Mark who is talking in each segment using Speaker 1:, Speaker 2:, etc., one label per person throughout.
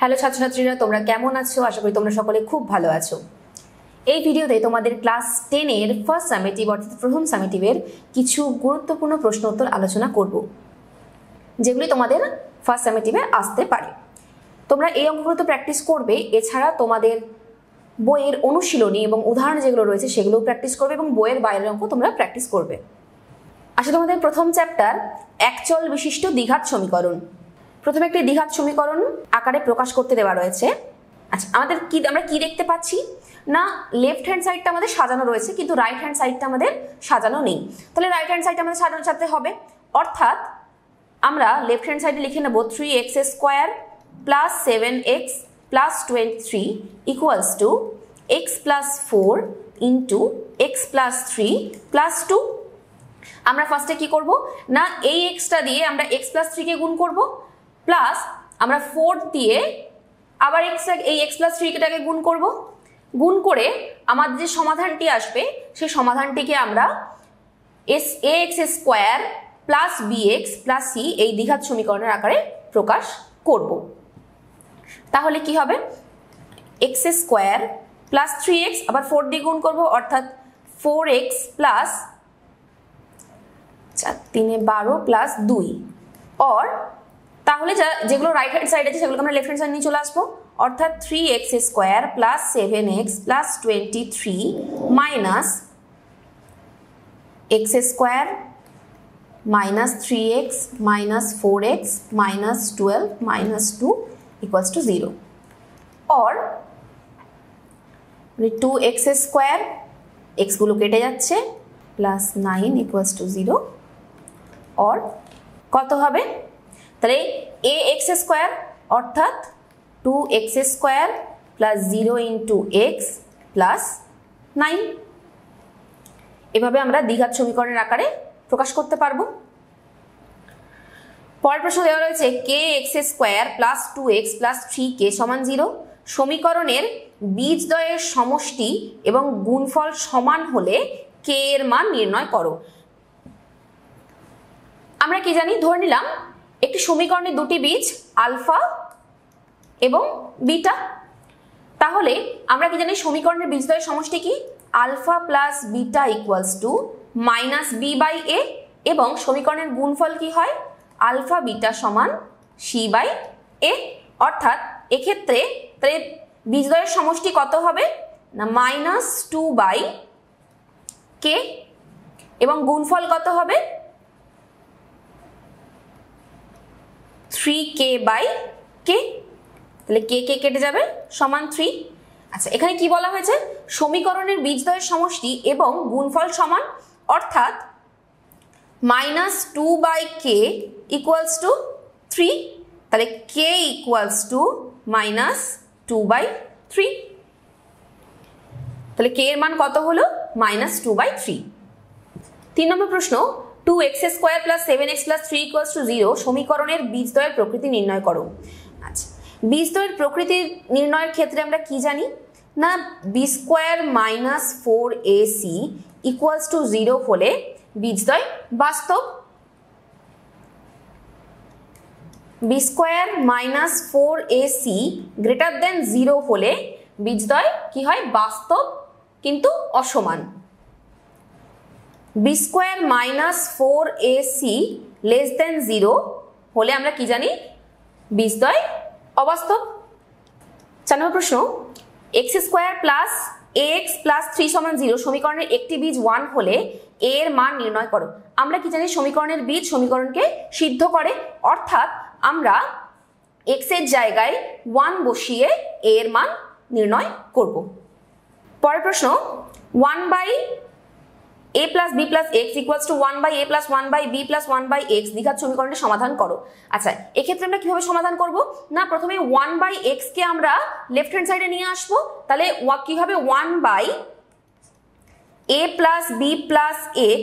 Speaker 1: Hello ছাত্রছাত্রীরা, তোমরা কেমন আছো? আশা করি তোমরা সকলে খুব ভালো আছো। এই ভিডিওতে তোমাদের ক্লাস 10 এর ফার্স্ট সামেটিভ অর্থাৎ প্রথম সামেটিভের কিছু গুরুত্বপূর্ণ প্রশ্ন উত্তর আলোচনা করব, যেগুলি তোমাদের ফার্স্ট সামেটিভে আসতে পারে। তোমরা এই অঙ্কগুলো তো প্র্যাকটিস করবে, এছাড়া তোমাদের বইয়ের অনুশীলনী এবং উদাহরণ যেগুলো রয়েছে সেগুলোও প্র্যাকটিস করবে এবং বইয়ের বাইরের অঙ্ক তোমরা প্র্যাকটিস করবে। আচ্ছা, তোমাদের প্রথম চ্যাপ্টার একচল বিশিষ্ট দ্বিঘাত সমীকরণ। প্রথমে একটি দ্বিঘাত সমীকরণ আকারে প্রকাশ করতে দেওয়া রয়েছে। আচ্ছা, আমরা কি দেখতে পাচ্ছি না, লেফট হ্যান্ড সাইডটা আমাদের সাজানো রয়েছে কিন্তু রাইট হ্যান্ড সাইডটা আমাদের সাজানো নেই। তাহলে রাইট হ্যান্ড সাইডটা আমাদের সাজাতে হবে, অর্থাৎ আমরা লেফট হ্যান্ড সাইডে লিখে নেব 3x² plus 7x plus 23 equals to x plus 4 into x plus 3 plus 2। আমরা ফার্স্টে কি করব না, এই এক্সটা দিয়ে আমরা x প্লাস 3 কে গুণ করব, প্লাস আমরা 4 দিয়ে আবার এই x প্লাস 3 টাকে গুণ করব। গুণ করে আমাদের যে সমাধানটি আসবে সেই সমাধানটিকে আমরা ax² plus bx plus c এই দ্বিঘাত সমীকরণের আকারে প্রকাশ করব। তাহলে কি হবে, x² প্লাস 3x আবার 4 দিয়ে গুণ করব, অর্থাৎ 4x প্লাস 3 12 প্লাস 2, অর তাহলে যেগুলো রাইট হ্যান্ড সাইড আছে সেগুলোকে আমরা লেফট হ্যান্ড সাইড নিয়ে চলে আসবো, অর্থাৎ 3x² plus 7x plus 23 minus x² minus 3x minus 4x minus 12 minus 2 equals to 0, or 2x² x গুলো কেটে যাচ্ছে প্লাস 9 ইকুয়ালস টু 0, অর কত হবে, তাহলে ax² অর্থাৎ 2x² plus 0 into x plus 9। এভাবে আমরা দ্বিঘাত সমীকরণের আকারে প্রকাশ করতে পারবো। পরের প্রশ্ন দেওয়া রয়েছে kx² plus 2x plus 3k সমান 0। সমীকরণের বীজদ্বয়ের সমষ্টি এবং গুণফল সমান হলে k এর মান নির্ণয় করো। আমরা কি জানি, ধরে নিলাম একটি সমীকরণের দুটি বীজ আলফা এবং বিটা। তাহলে আমরা কি জানি, সমীকরণের বীজদ্বয়ের সমষ্টি কি, alpha plus beta equals to minus B by A, এবং সমীকরণের গুণফল কি হয়, আলফা বিটা সমান সি বাই এ। অর্থাৎ এক্ষেত্রে তাহলে বীজদ্বয়ের সমষ্টি কত হবে না, -2 বাই কে, এবং গুণফল কত হবে 3k বাই কে। তাহলে কে কে কেটে যাবে, সমান 3। আচ্ছা, এখানে কি বলা হয়েছে, সমীকরণের বীজদ্বয়ের সমষ্টি এবং গুণফল সমান, অর্থাৎ -2 বাই কে ইকুয়ালস টু 3। তাহলে কে ইকুয়ালস টু -2 বাই 3। তাহলে কে এর মান কত হলো, -2 বাই 3। 3 নম্বর প্রশ্ন, 2x² plus 7x plus 3 equals to 0 সমীকরণের বীজদ্বয়ের প্রকৃতি নির্ণয় করো। আচ্ছা, বীজদ্বয়ের প্রকৃতি নির্ণয়ের ক্ষেত্রে আমরা কি জানি না, b² minus 4ac equals to 0 হলে বীজদ্বয় বাস্তব। b² minus 4ac greater than 0 হলে বীজদ্বয় কি হয়, বাস্তব কিন্তু অসমান। b² minus 4ac less than 0 হলে আমরা কি জানি, বীজদ্বয় অবাস্তব। 4 নম্বর প্রশ্ন, x² প্লাস ax প্লাস 3 সমান 0 সমীকরণের একটি বীজ 1 হলে a এর মান নির্ণয় করো। আমরা কি জানি, সমীকরণের বীজ সমীকরণকে সিদ্ধ করে, অর্থাৎ আমরা x এর জায়গায় 1 বসিয়ে a এর মান নির্ণয় করব। পরের প্রশ্ন, 1 by a plus b plus x equals to 1 by a plus 1 by b plus 1 by x দ্বিঘাত সমীকরণটি সমাধান করো। আচ্ছা, এক্ষেত্রে আমরা কিভাবে সমাধান করব না, প্রথমে 1 বাই x কে আমরা লেফট হ্যান্ড সাইডে নিয়ে আসবো। তাহলে কি হবে, 1 by a plus b plus x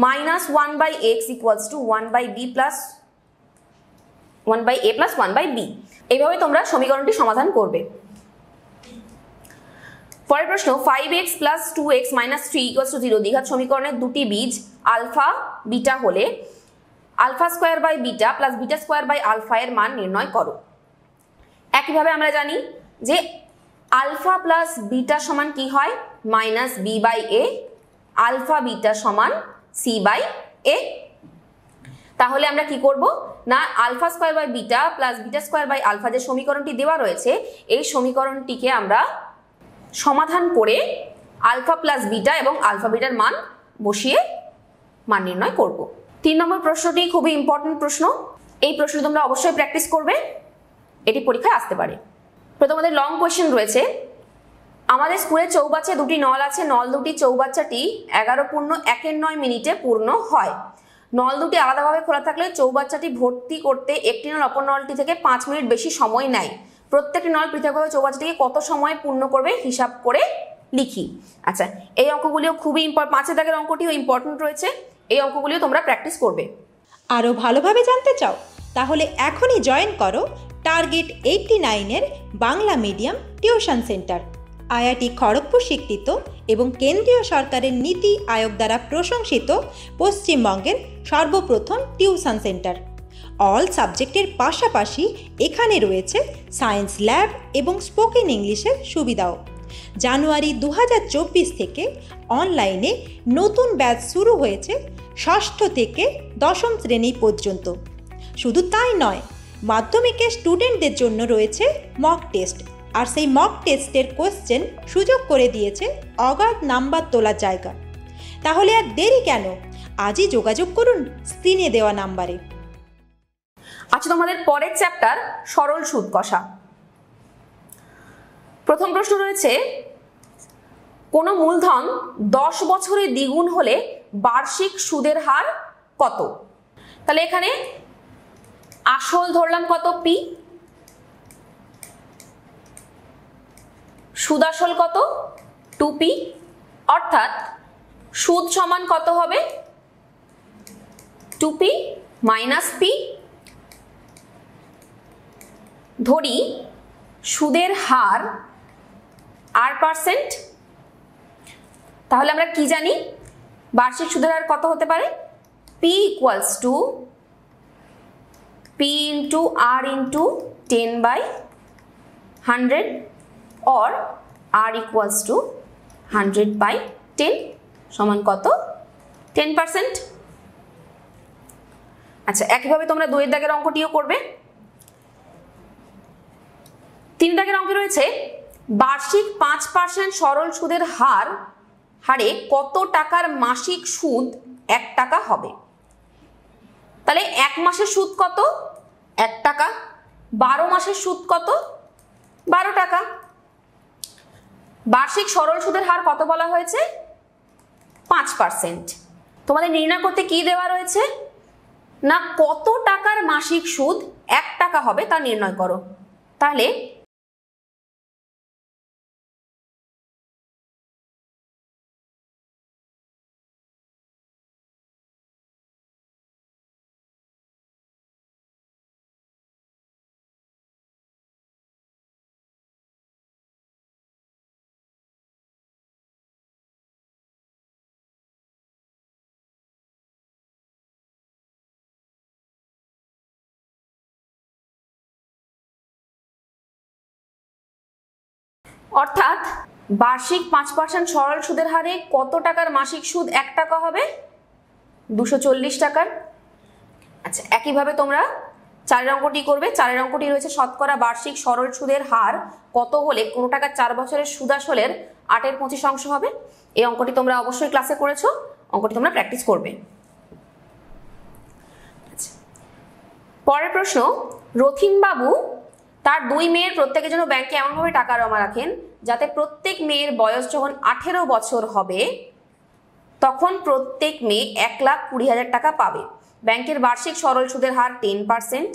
Speaker 1: minus 1 by x equals to 1 by b plus 1 by a plus 1 by b। এইভাবে তোমরা সমীকরণটি সমাধান করবে। পরের প্রশ্ন, 5x plus 2x minus 3 equals to 0 দ্বিঘাত সমীকরণের দুটি বীজ আলফা বিটা হলে alpha square by beta plus beta square by alpha এর মান নির্ণয় করো। একইভাবে আমরা জানি যে আলফা প্লাস বিটা সমান কি হয়, minus B by A, alpha beta সমান সি বাই এ। তাহলে আমরা কি করব না, alpha square by beta plus beta square by alpha যে সমীকরণটি দেওয়া রয়েছে এই সমীকরণটিকে আমরা সমাধান করে আলফা প্লাস বিটা এবং আলফা বিটার মান বসিয়ে মান নির্ণয় করব। 3 নম্বর প্রশ্নটি খুবই ইম্পর্টেন্ট প্রশ্ন, এই প্রশ্ন তোমরা অবশ্যই প্র্যাকটিস করবে, এটি পরীক্ষায় আসতে পারে। তোমাদের লং কোয়েশ্চেন রয়েছে, আমাদের স্কুলে চৌবাচ্চা দুটি নল আছে, নল দুটি চৌবাচ্চাটি 11:01 পূর্ণ হয়। নল দুটি আলাদাভাবে খোলা থাকলে চৌবাচ্চাটি ভর্তি করতে একটি নল অপর নলটি থেকে 5 মিনিট বেশি সময় নেয়। প্রত্যেকটি নল পৃথকভাবে চৌবাচ্চাটিকে কত সময় পূর্ণ করবে হিসাব করে লিখি। আচ্ছা, এই অঙ্কগুলিও খুবই ইম্পর্টেন্ট, 5 দাগের অঙ্কটিও ইম্পর্টেন্ট রয়েছে, এই অঙ্কগুলিও তোমরা প্র্যাকটিস করবে।
Speaker 2: আরও ভালোভাবে জানতে চাও তাহলে এখনই জয়েন করো টার্গেট 89-এর Bangla medium tuition centre, IIT Kharagpur স্বীকৃত এবং কেন্দ্রীয় সরকারের নীতি আয়োগ দ্বারা প্রশংসিত পশ্চিমবঙ্গের সর্বপ্রথম টিউশন সেন্টার। অল সাবজেক্টের পাশাপাশি এখানে রয়েছে সায়েন্স ল্যাব এবং স্পোকেন ইংলিশের সুবিধাও। জানুয়ারি 2024 থেকে অনলাইনে নতুন ব্যাচ শুরু হয়েছে 6ষ্ঠ থেকে 10ম শ্রেণী পর্যন্ত। শুধু তাই নয়, মাধ্যমিকের স্টুডেন্টদের জন্য রয়েছে মক টেস্ট, আর সেই মক টেস্টের কোশ্চেন সুযোগ করে দিয়েছে অগাধ নাম্বার তোলার জায়গা। তাহলে আর দেরি কেন, আজই যোগাযোগ করুন স্ক্রিনে দেওয়া নাম্বারে।
Speaker 1: আচ্ছা, তোমাদের পরের চ্যাপ্টার সরল সুদ কষা। প্রথম প্রশ্ন রয়েছে, কোনো মূলধন 10 বছরে দ্বিগুণ হলে বার্ষিক সুদের হার কত? তাহলে এখানে আসল ধরলাম কত, পি, সুদ আসল কত, 2p, অর্থাৎ সুদ সমান কত হবে, 2p মাইনাস পি। ধরি সুদের হার r%, তাহলে আমরা কি জানি বার্ষিক সুদের হার কত হতে পারে, p equals to p into r into 10/100 or r equals to 100/10 সমান কত, 10%। আচ্ছা, একইভাবে তোমরা 2 দাগের অঙ্কটিও করবে। 3 দাগের অঙ্কে রয়েছে, বার্ষিক 5% সরল সুদের হারে কত টাকার মাসিক সুদ 1 টাকা হবে? তাহলে 1 মাসের সুদ কত, 1 টাকা, 12 মাসের সুদ কত, 12 টাকা। বার্ষিক সরল সুদের হার কত বলা হয়েছে, 5%। তোমাদের নির্ণয় করতে কি দেওয়া রয়েছে না, কত টাকার মাসিক সুদ 1 টাকা হবে তা নির্ণয় করো। তাহলে অর্থাৎ বার্ষিক 5% সরল সুদের হারে কত টাকার মাসিক সুদ 1 টাকা হবে, 240 টাকার। আচ্ছা, একইভাবে তোমরা 4 অঙ্কটি করবে। 4 অঙ্কটি রয়েছে, শতকরা বার্ষিক সরল সুদের হার কত হলে কোনো টাকার 4 বছরের সুদ আসলের 8/25 হবে। এই অঙ্কটি তোমরা অবশ্যই ক্লাসে করেছো, অঙ্কটি তোমরা প্র্যাকটিস করবে। আচ্ছা, পরের প্রশ্ন, রথিন বাবু তার 2 মেয়ের প্রত্যেকের জন্য ব্যাংকে এমনভাবে টাকা জমা রাখেন যাতে প্রত্যেক মেয়ের বয়স যখন 18 বছর হবে তখন প্রত্যেক মেয়ে 1,20,000 টাকা পাবে। ব্যাংকের বার্ষিক সরল সুদের হার 10%।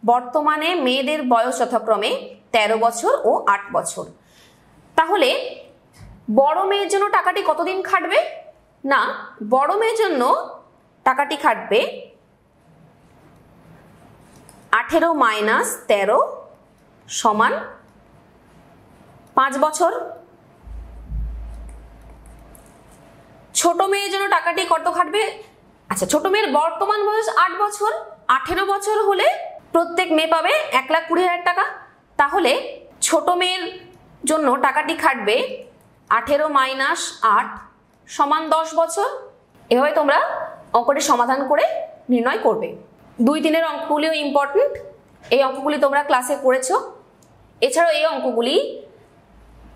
Speaker 1: বর্তমানে মেয়েদের বয়স যথাক্রমে 13 বছর ও 8 বছর। তাহলে বড় মেয়ের জন্য টাকাটি কতদিন খাটবে না, বড় মেয়ের জন্য টাকাটি খাটবে 18 মাইনাস 13 সমান 5 বছর। ছোট মেয়ের জন্য টাকাটি কত খাটবে, আচ্ছা ছোট মেয়ের বর্তমান বয়স 8 বছর, 18 বছর হলে প্রত্যেক মেয়ে পাবে 1,20,000 টাকা। তাহলে ছোট মেয়ের জন্য টাকাটি খাটবে 18 মাইনাস 8 সমান 10 বছর। এভাবে তোমরা অঙ্কটি সমাধান করে নির্ণয় করবে। 2-3 অঙ্কগুলিও ইম্পর্টেন্ট, এই অঙ্কগুলি তোমরা ক্লাসে করেছো। এছাড়াও এই অঙ্কগুলি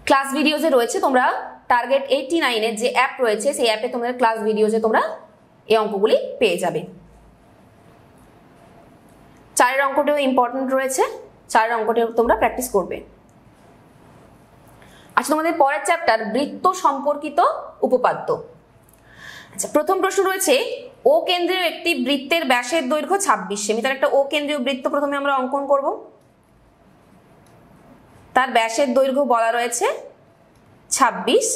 Speaker 1: ক্লাস ভিডিওজে রয়েছে, তোমরা টার্গেট 89-এর যে অ্যাপ রয়েছে সেই অ্যাপে তোমাদের ক্লাস ভিডিওজে তোমরা এই অঙ্কগুলি পেয়ে যাবে। 4 অঙ্কটিও ইম্পর্টেন্ট রয়েছে, 4 অঙ্কটিও তোমরা প্র্যাকটিস করবে। আচ্ছা, তোমাদের পরের চ্যাপ্টার বৃত্ত সম্পর্কিত উপপাদ্য। আচ্ছা, প্রথম প্রশ্ন রয়েছে, ও কেন্দ্রীয় একটি বৃত্তের ব্যাসের দৈর্ঘ্য 26 সেমি। তার একটা ও কেন্দ্রীয় বৃত্ত প্রথমে আমরা অঙ্কন করব। তার ব্যাসের দৈর্ঘ্য বলা রয়েছে 26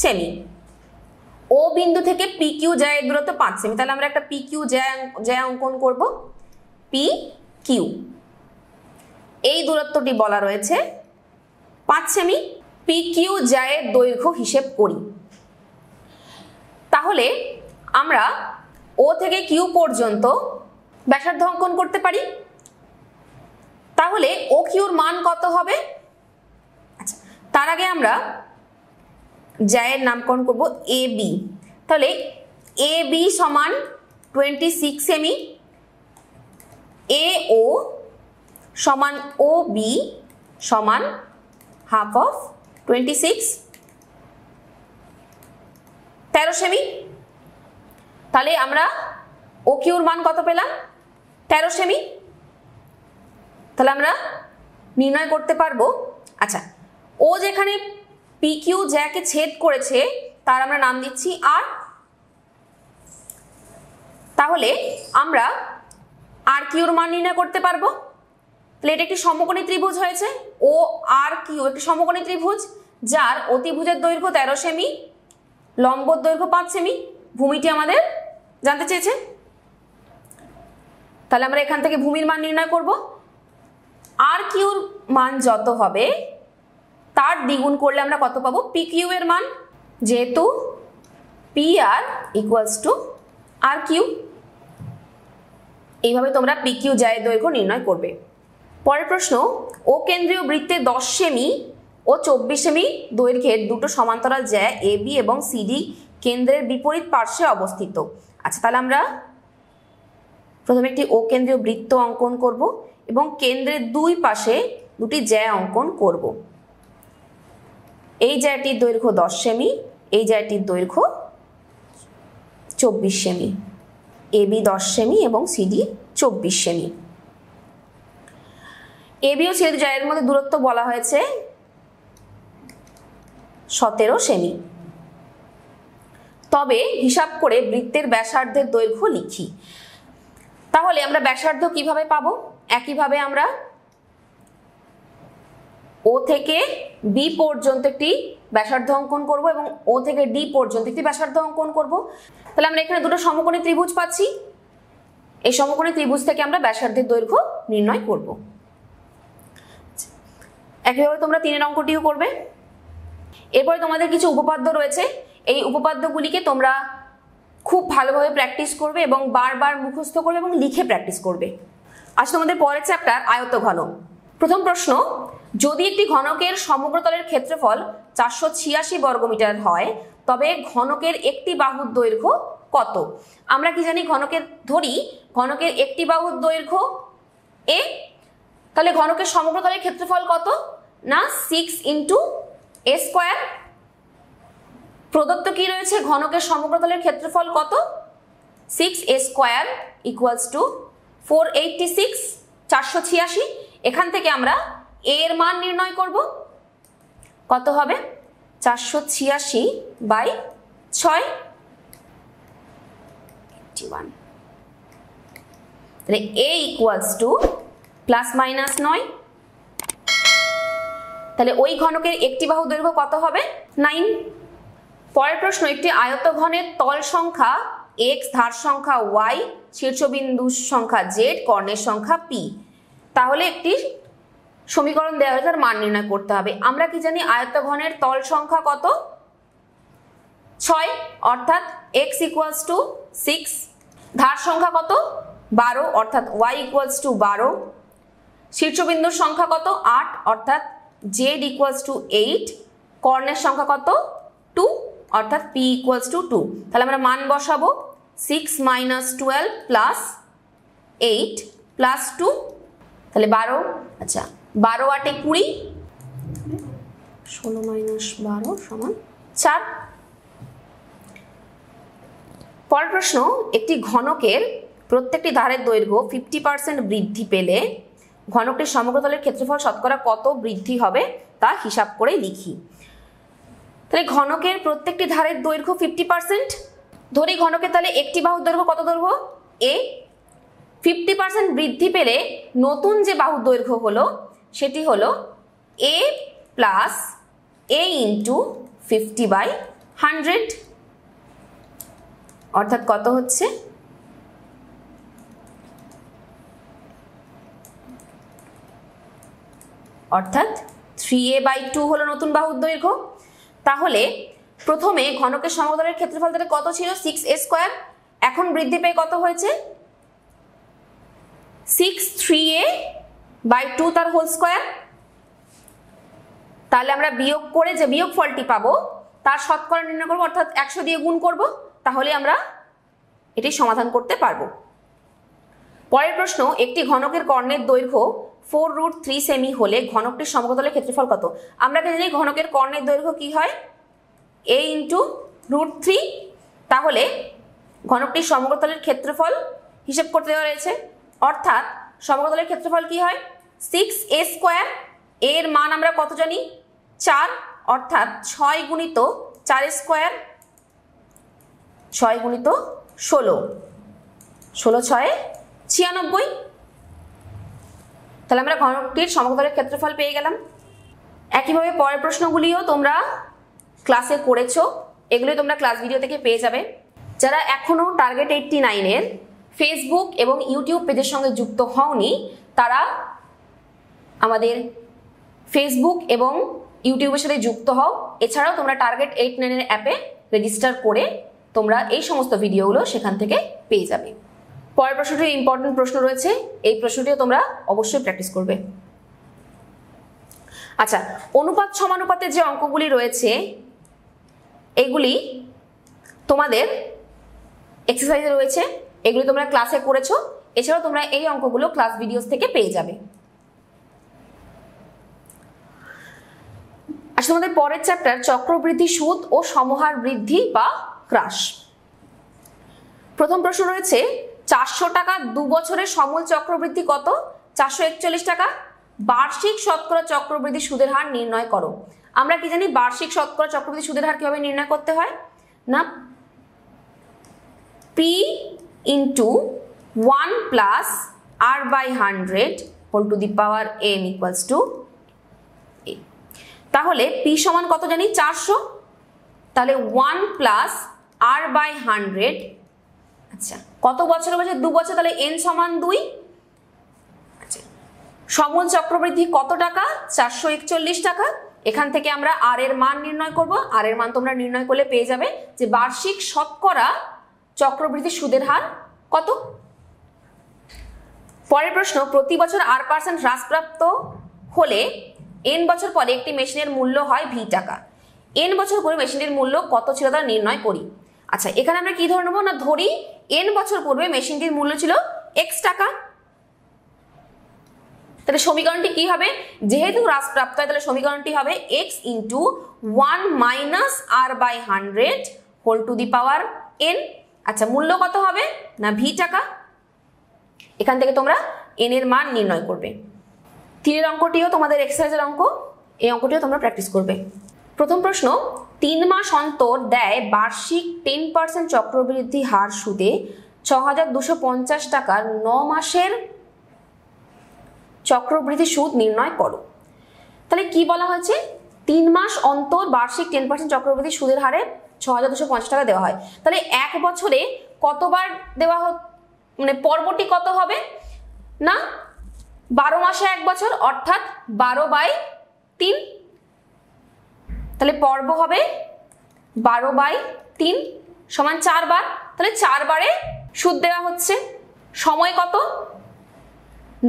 Speaker 1: সেমি। ও বিন্দু থেকে পি কিউ জ্যা এর দূরত্ব 5 সেমি। তাহলে আমরা একটা পি কিউ জ্যা অঙ্কন করব। পি কিউ, এই দূরত্বটি বলা রয়েছে 5 সেমি। পি কিউ জ্যা এর দৈর্ঘ্য হিসেব করি। তাহলে আমরা ও থেকে কিউ পর্যন্ত ব্যাসার্ধ অঙ্কন করতে পারি। তাহলে ও কিউর মান কত হবে? আচ্ছা, তার আগে আমরা জ্যায়ের নামকরণ করব এ বি। তাহলে এ বি সমান 26 সেমি, এ ও সমান ও বি সমান হাফ অফ 26, 13 সেমি। তাহলে আমরা ও কিউর মান কত পেলাম? 13 সেমি। তাহলে আমরা নির্ণয় করতে পারবো। আচ্ছা, ও যেখানে পি কিউ জ্যাকে ছেদ করেছে তার আমরা নাম দিচ্ছি আর। তাহলে আমরা আর কিউর মান নির্ণয় করতে পারবো। তাহলে এটা একটি সমকোণী ত্রিভুজ হয়েছে। ও আর কিউ একটি সমকোণী ত্রিভুজ যার অতিভুজের দৈর্ঘ্য 13 সেমি, লম্বর দৈর্ঘ্য 5 সেমি। ভূমিটি আমাদের জানতে চেয়েছে, তাহলে আমরা এখান থেকে ভূমির মান নির্ণয় করব। আর কিউর মান যত হবে তার দ্বিগুণ করলে আমরা কত পাবো? পি কিউ এর মান, যেহেতু P R equals to R Q. এইভাবে তোমরা পি কিউ জ্যা এর দৈর্ঘ্য নির্ণয় করবে। পরের প্রশ্ন, ও কেন্দ্রীয় বৃত্তে 10 সেমি ও 24 সেমি দৈর্ঘ্যের দুটো সমান্তরাল জ্যা এ বি এবং সিডি কেন্দ্রের বিপরীত পার্শ্বে অবস্থিত। আচ্ছা, তাহলে আমরা প্রথমে একটি ও কেন্দ্রীয় বৃত্ত অঙ্কন করব এবং কেন্দ্রের দুই পাশে দুটি জ্যা অঙ্কন করব। এই জ্যাটির দৈর্ঘ্য 10 সেমি, এই জ্যাটির দৈর্ঘ্য 24 সেমি। এ বি 10 সেমি এবং CD 24 semi. A B O CD জ্যায়ের মধ্যে দূরত্ব বলা হয়েছে 17 সেমি। তবে হিসাব করে বৃত্তের ব্যাসার্ধের দৈর্ঘ্য লিখি। তাহলে আমরা ব্যাসার্ধ কিভাবে পাবো? একইভাবে আমরা ও থেকে বি পর্যন্ত একটি ব্যাসার্ধ অঙ্কন করব এবং ও থেকে ডি পর্যন্ত একটি ব্যাসার্ধ অঙ্কন করব। তাহলে আমরা এখানে দুটো সমকোণী ত্রিভুজ পাচ্ছি। এই সমকোণী ত্রিভুজ থেকে আমরা ব্যাসার্ধের দৈর্ঘ্য নির্ণয় করব। একইভাবে তোমরা 3 অঙ্কটিও করবে। এরপরে তোমাদের কিছু উপপাদ্য রয়েছে, এই উপপাদ্যগুলিকে তোমরা খুব ভালোভাবে প্র্যাকটিস করবে এবং বারবার মুখস্থ করবে এবং লিখে প্র্যাকটিস করবে। আজ তোমাদের পরের চ্যাপ্টার আয়তঘন। প্রথম প্রশ্ন, যদি একটি ঘনকের সমগ্রতলের ক্ষেত্রফল 486 বর্গমিটার হয় তবে ঘনকের একটি বাহুর দৈর্ঘ্য কত? আমরা কি জানি? ঘনকের ধরি ঘনকের একটি বাহুর দৈর্ঘ্য এ। তাহলে ঘনকের সমগ্রতলের ক্ষেত্রফল কত? না 6 ইন্টু এ স্কোয়ার। প্রদত্ত কি রয়েছে? ঘনকের সমগ্রতলের ক্ষেত্রফল কত? 6 এ স্কোয়ার ইকুয়ালস টু 486, 486। এখান থেকে আমরা এ এর মান নির্ণয় করব। কত হবে? 486 বাই 6, 81। তাহলে এ ইকুয়ালস টু প্লাস মাইনাস 9। তাহলে ওই ঘনকের একটি বাহু দৈর্ঘ্য কত হবে? 9। পরের প্রশ্ন, একটি আয়তঘনের তল সংখ্যা x, ধার সংখ্যা y, শীর্ষবিন্দু সংখ্যা z, কর্ণের সংখ্যা p। তাহলে একটি সমীকরণ দেওয়া হলে তার মান নির্ণয় করতে হবে। আমরা কি জানি? আয়তঘনের তল সংখ্যা কত? 6, অর্থাৎ x ইকুয়ালস টু 6। ধার সংখ্যা কত? 12, অর্থাৎ y ইকুয়ালস টু 12। শীর্ষবিন্দুর সংখ্যা কত? 8, অর্থাৎ z ইকুয়ালস টু 8, কর্ণের সংখ্যা কত? 2, অর্থাৎ p ইকুয়ালস টু 2। তাহলে আমরা মান বসাবো 6 মাইনাস 12 প্লাস 8 প্লাস 2, তাহলে 12। আচ্ছা 12 8 20, 16 মাইনাস 12 সমান 4। পরের প্রশ্ন, একটি ঘনকের প্রত্যেকটি ধারের দৈর্ঘ্য 50% বৃদ্ধি পেলে ঘনকটির সমগ্রতলের ক্ষেত্রফল শতকরা কত বৃদ্ধি হবে তা হিসাব করে লিখি। তাহলে ঘনকের প্রত্যেকটি ধারের দৈর্ঘ্য 50%, ধরি ঘনকের তাহলে একটি বাহুর দৈর্ঘ্য কত দৈর্ঘ্য? a। 50% বৃদ্ধি পেলে নতুন যে বাহুর দৈর্ঘ্য হলো সেটি হলো a প্লাস a ইন্টু 50/100, অর্থাৎ কত হচ্ছে? অর্থাৎ 3a/2 হলো নতুন বাহুর দৈর্ঘ্য। তাহলে প্রথমে ঘনকের সমতলের ক্ষেত্রফল তাহলে কত ছিল? 6a², এখন বৃদ্ধি পেয়ে কত হয়েছে? 6 3a/2 তার হোল স্কয়ার। তাহলে আমরা বিয়োগ করে যে বিয়োগ ফলটি পাবো তার শতকরা নির্ণয় করবো, অর্থাৎ 100 দিয়ে গুণ করব, তাহলে আমরা এটি সমাধান করতে পারবো। পরের প্রশ্ন, একটি ঘনকের কর্ণের দৈর্ঘ্য 4√3 সেমি হলে ঘনকটির সমতলের ক্ষেত্রফল কত? আমরা জানি ঘনকের কর্ণের দৈর্ঘ্য কি হয়? a into √3। তাহলে ঘনকটির সমগ্রতলের ক্ষেত্রফল হিসেব করতে দেওয়া রয়েছে, অর্থাৎ সমগ্রতলের ক্ষেত্রফল কি হয়? 6a²। এর মান আমরা কত জানি? 4, অর্থাৎ 6 গুণিত 4² 6 গুণিত 16, 16 6 96। তাহলে আমরা ঘনকটির সমগ্রতলের ক্ষেত্রফল পেয়ে গেলাম। একইভাবে পরের প্রশ্নগুলিও তোমরা ক্লাসে করেছো, এগুলি তোমরা ক্লাস ভিডিও থেকে পেয়ে যাবে। যারা এখনো টার্গেট 89 এর ফেসবুক এবং ইউটিউব পেজের সঙ্গে যুক্ত হওনি, তারা আমাদের ফেসবুক এবং ইউটিউবের সাথে যুক্ত হও। এছাড়াও তোমরা টার্গেট 89 এর অ্যাপে রেজিস্টার করে তোমরা এই সমস্ত ভিডিওগুলো সেখান থেকে পেয়ে যাবে। পরের প্রশ্নটি ইম্পর্টেন্ট প্রশ্ন রয়েছে, এই প্রশ্নটিও তোমরা অবশ্যই প্র্যাকটিস করবে। আচ্ছা, অনুপাত সমানুপাতের যে অঙ্কগুলি রয়েছে এগুলি তোমাদের এক্সারসাইজে রয়েছে, এগুলি তোমরা ক্লাসে করেছো। এছাড়াও তোমরা এই অঙ্কগুলো ক্লাস ভিডিওস থেকে পেয়ে যাবে। আচ্ছা, তোমাদের পরের চ্যাপ্টার চক্রবৃদ্ধি সুদ ও সমহার বৃদ্ধি বা হ্রাস। প্রথম প্রশ্ন রয়েছে, 400 টাকা 2 বছরের সমূল চক্রবৃদ্ধি কত? 441 টাকা। বার্ষিক শতকরা চক্রবৃদ্ধি সুদের হার নির্ণয় করো। আমরা কি জানি বার্ষিক শতকরা চক্রবৃদ্ধি সুদের হার কিভাবে নির্ণয় করতে হয়? না, p into 1 plus r/100 whole to the power n equals to a। তাহলে p সমান কত জানি? 400। তাহলে 1 প্লাস r/100, আচ্ছা কত বছরের বছর? 2 বছর, তাহলে n সমান 2। আচ্ছা, সমূল চক্রবৃদ্ধি কত টাকা? 441 টাকা। এখান থেকে আমরা r এর মান নির্ণয় করব। r এর মান তোমরা নির্ণয় করলে পেয়ে যাবে যে বার্ষিক শতকরা চক্রবৃদ্ধি সুদের হার কত। পরের প্রশ্ন, প্রতি বছর r% হ্রাসপ্রাপ্ত হলে n বছর পরে একটি মেশিনের মূল্য হয় v টাকা। n বছর পরে মেশিনের মূল্য কত ছিল তা নির্ণয় করি। আচ্ছা, এখানে আমরা কি ধরে নেব? না, ধরি n বছর পূর্বে মেশিনটির মূল্য ছিল x টাকা। তাহলে সমীকরণটি কি হবে? যেহেতু হ্রাসপ্রাপ্ত হয় তাহলে সমীকরণটি হবে x into 1 minus r/100 whole to the power n। আচ্ছা, মূল্য কত হবে? না, v টাকা। এখান থেকে তোমরা n এর মান নির্ণয় করবে। 3 অঙ্কটিও তোমাদের এক্সারসাইজের অঙ্ক, এই অঙ্কটিও তোমরা প্র্যাকটিস করবে। প্রথম প্রশ্ন, 3 মাস অন্তর দেয় বার্ষিক 10% চক্রবৃদ্ধি হার সুদে 6250 টাকার 9 মাসের চক্রবৃদ্ধি সুদ নির্ণয় করো। তাহলে কি বলা হয়েছে? 3 মাস অন্তর বার্ষিক 10% চক্রবৃদ্ধি সুদের হারে 6250 টাকা দেওয়া হয়। তাহলে এক বছরে কতবার দেওয়া মানে পর্বটি কত হবে? না, 12 মাসে এক বছর, অর্থাৎ 12/3। তাহলে পর্ব হবে 12/3 সমান 4 বার। তাহলে 4 বারে সুদ দেওয়া হচ্ছে। সময় কত?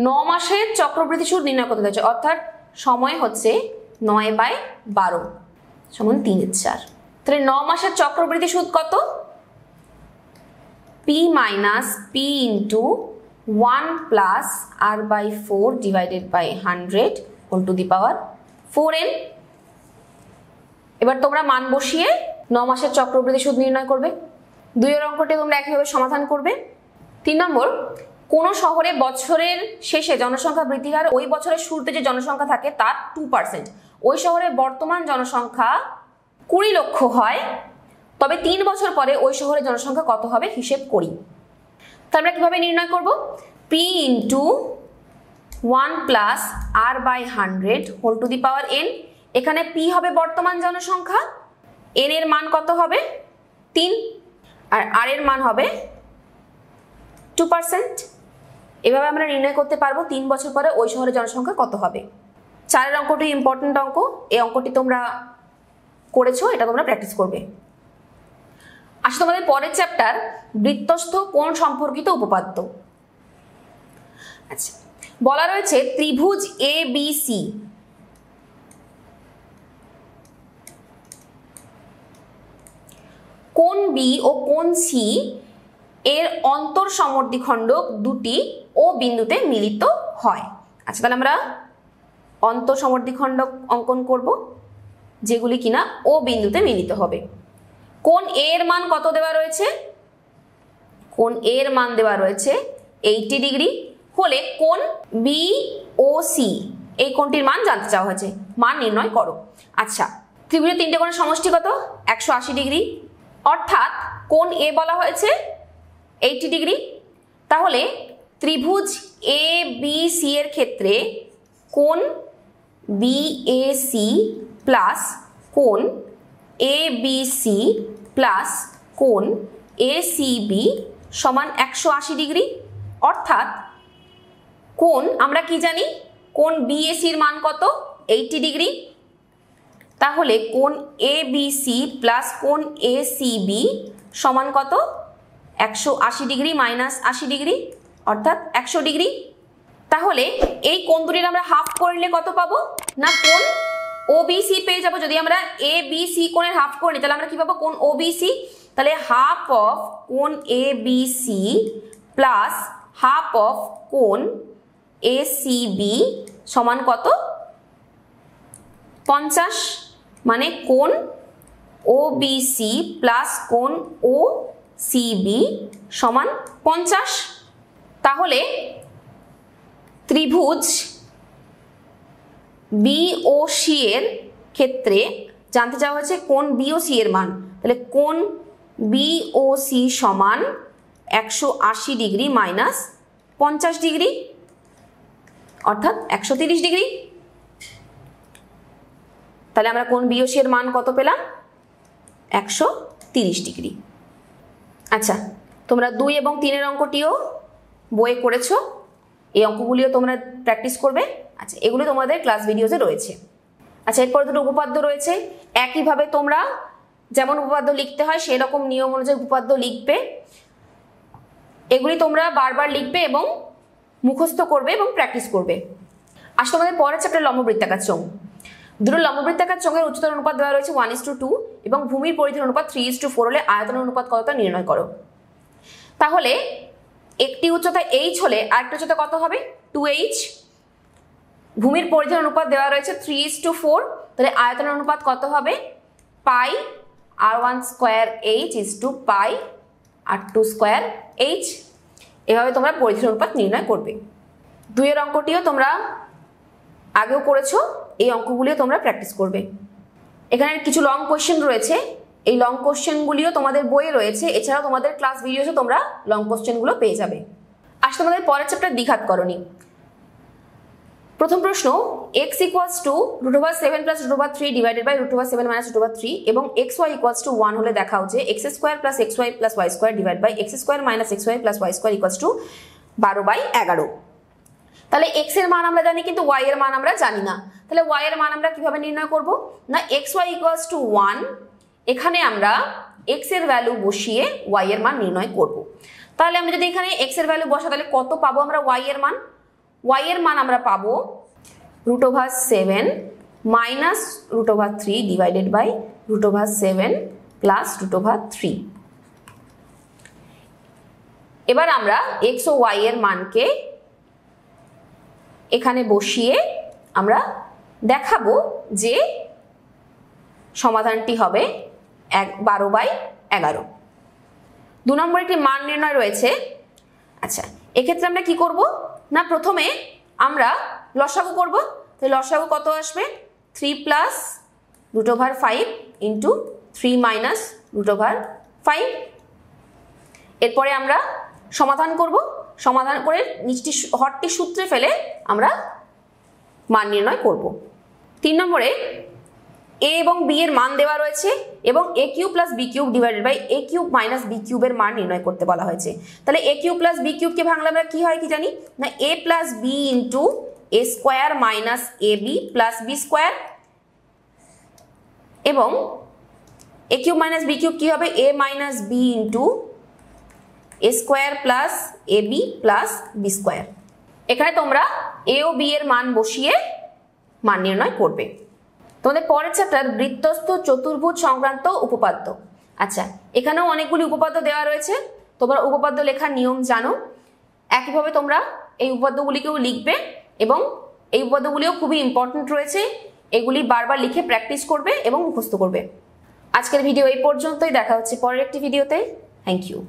Speaker 1: 9 মাসের চক্রবৃদ্ধি সুদ নির্ণয় করতে হচ্ছে, অর্থাৎ সময় হচ্ছে 9/12 সমান 3/4। তাহলে 9 মাসের চক্রবৃদ্ধি সুদ কত? p মাইনাস p into 1 plus r/4 divided by 100 whole to the power 4n। এবার তোমরা মান বসিয়ে 9 মাসের চক্রবৃদ্ধি সুদ নির্ণয় করবে। 2 এর অঙ্কটি তোমরা একইভাবে সমাধান করবে। 3 নম্বর, কোন শহরে বছরের শেষে জনসংখ্যা বৃদ্ধি হার ওই বছরের শুরুতে যে জনসংখ্যা থাকে তার 2%। ওই শহরে বর্তমান জনসংখ্যা 20 লক্ষ হয়, তবে 3 বছর পরে ওই শহরের জনসংখ্যা কত হবে হিসেব করি। তাহলে আমরা কিভাবে নির্ণয় করব? p into 1 plus r/100 whole to the power n। এখানে p হবে বর্তমান জনসংখ্যা, n এর মান কত হবে? 3, আর r এর মান হবে 2%। এভাবে আমরা নির্ণয় করতে পারবো 3 বছর পরে ওই শহরের জনসংখ্যা কত হবে। 4 এর অঙ্কটি ইম্পর্টেন্ট অঙ্ক, এই অঙ্কটি তোমরা করেছো, এটা তোমরা প্র্যাকটিস করবে। আসলে তোমাদের পরের চ্যাপ্টার বৃত্তস্থ কোণ সম্পর্কিত উপপাদ্য। আচ্ছা, বলা রয়েছে ত্রিভুজ ABC কোণ B ও কোণ C এর অন্তর সমদ্বিখণ্ডক দুটি ও বিন্দুতে মিলিত হয়। আচ্ছা, তাহলে আমরা অন্তর সমদ্বিখণ্ডক অঙ্কন করব যেগুলি কিনা ও বিন্দুতে মিলিত হবে। কোণ A এর মান কত দেওয়া রয়েছে? কোণ A এর মান দেওয়া রয়েছে 80 ডিগ্রি হলে কোণ BOC এই কোণটির মান জানতে চাওয়া হয়েছে, মান নির্ণয় করো। আচ্ছা, ত্রিভুজের 3টে কোণের সমষ্টি কত? 180 ডিগ্রি, অর্থাৎ কোণ A বলা হয়েছে 80 ডিগ্রি। তাহলে ত্রিভুজ ABC এর ক্ষেত্রে কোণ BAC প্লাস কোণ ABC প্লাস কোণ ACB সমান 180 ডিগ্রি, অর্থাৎ কোণ আমরা কি জানি? কোণ BAC এর মান কত? 80 ডিগ্রি। তাহলে কোণ ABC প্লাস কোণ ACB সমান কত? 180 ডিগ্রি মাইনাস 80 ডিগ্রি, অর্থাৎ 100 ডিগ্রি। তাহলে এই কোণ দুটির আমরা হাফ করলে কত পাবো? না, কোণ OBC পেয়ে যাবো। যদি আমরা ABC কোণের হাফ করে নিই তাহলে আমরা কি পাবো? কোণ OBC। তাহলে হাফ অফ কোণ ABC প্লাস হাফ অফ কোণ ACB সমান কত? 50। মানে কোণ OBC প্লাস কোণ OCB সমান 50। তাহলে ত্রিভুজ BOC এর ক্ষেত্রে জানতে চাওয়া হয়েছে কোণ BOC এর মান। তাহলে কোণ BOC সমান 180 ডিগ্রি মাইনাস 50 ডিগ্রি, অর্থাৎ 130 ডিগ্রি। তাহলে আমরা কোণ BOC এর মান কত পেলাম? 130 ডিগ্রি। আচ্ছা, তোমরা 2 এবং 3 এর অঙ্কটিও বইয়ে করেছো, এই অঙ্কগুলিও তোমরা প্র্যাকটিস করবে। আচ্ছা, এগুলো তোমাদের ক্লাস ভিডিওতে রয়েছে। আচ্ছা, এরপরে দুটো উপপাদ্য রয়েছে। একইভাবে তোমরা যেমন উপপাদ্য লিখতে হয় সেই রকম নিয়ম অনুযায়ী উপপাদ্য লিখবে। এগুলি তোমরা বারবার লিখবে এবং মুখস্থ করবে এবং প্র্যাকটিস করবে। আজ তোমাদের পরের চ্যাপ্টার লম্ববৃত্তাকার চোঙ। দুটো লম্ববৃত্তাকার চোঙের উচ্চতার অনুপাত দেওয়া রয়েছে 1:2 এবং ভূমির পরিধির অনুপাত 3:4 হলে আয়তনের অনুপাত কতটা নির্ণয় করো। তাহলে একটি উচ্চতা h হলে আরেকটি উচ্চতা কত হবে? 2h। ভূমির পরিধির অনুপাত দেওয়া রয়েছে 3:4, তাহলে আয়তনের অনুপাত কত হবে? Pi r1 square h is to pi r2 square h। এভাবে তোমরা পরিধির অনুপাত নির্ণয় করবে। 2 এর অঙ্কটিও তোমরা আগেও করেছো, এই অঙ্কগুলিও তোমরা প্র্যাকটিস করবে। এখানে কিছু লং কোশ্চেন রয়েছে, এই লং কোশ্চেনগুলিও তোমাদের বইয়ে রয়েছে। এছাড়াও তোমাদের ক্লাস ভিডিওতে তোমরা লং কোশ্চেনগুলো পেয়ে যাবে। আজ তোমাদের পরের চ্যাপ্টার দ্বিঘাতকরণী। প্রথম প্রশ্ন, x equals to √7 plus √3 divided by √7 minus √3 এবং xy ইকুয়ালস টু 1 হলে দেখাও যে x square plus xy plus y square divide by x square minus xy plus y square equals to 12/11। তাহলে x এর মান আমরা জানি কিন্তু y এর মান আমরা জানি না। তাহলে y এর মান আমরা কিভাবে নির্ণয় করব? না, xy ইকুয়ালস টু 1, এখানে আমরা x এর ভ্যালু বসিয়ে y এর মান নির্ণয় করব। তাহলে আমরা যদি এখানে x এর ভ্যালু বসাই তাহলে কত পাবো আমরা y এর মান? y এর মান আমরা পাবো √7 মাইনাস √3 ডিভাইডেড বাই √7 প্লাস √3। এবার আমরা x ও y এর মানকে এখানে বসিয়ে আমরা দেখাবো যে সমাধানটি হবে 12/11। 2 নম্বর একটি মান নির্ণয় রয়েছে। আচ্ছা, এক্ষেত্রে আমরা কি করব না, প্রথমে আমরা লসাগু করব। তো লসাগু কত আসবে? 3 প্লাস √5 ইন্টু 3 মাইনাস √5। এরপরে আমরা সমাধান করব, সমাধান করে নিচটি হরটি সূত্রে ফেলে আমরা মান নির্ণয় করব। 3 নম্বরে a এবং b এর মান দেওয়া রয়েছে এবং a³ plus b³ divided by a³ minus b³ এর মান নির্ণয় করতে বলা হয়েছে। তাহলে a³ প্লাস b³ কে ভাঙলে আমরা কি হয় কি জানি না, a plus b into a square minus ab plus b square, এবং a³ মাইনাস b³ কি হবে, a minus b into a square plus ab plus b square. এখানে তোমরা a ও b এর মান বসিয়ে মান নির্ণয় করবে। তোমাদের পরের চ্যাপ্টার বৃত্তস্থ চতুর্ভুজ সংক্রান্ত উপপাদ্য। আচ্ছা, এখানেও অনেকগুলি উপপাদ্য দেওয়া রয়েছে, তোমরা উপপাদ্য লেখার নিয়ম জানো। একইভাবে তোমরা এই উপপাদ্যগুলিকেও লিখবে এবং এই উপপাদ্যগুলিও খুবই ইম্পর্টেন্ট রয়েছে, এগুলি বারবার লিখে প্র্যাকটিস করবে এবং মুখস্থ করবে। আজকের ভিডিও এই পর্যন্তই, দেখা হচ্ছে পরের একটি ভিডিওতে। Thank you.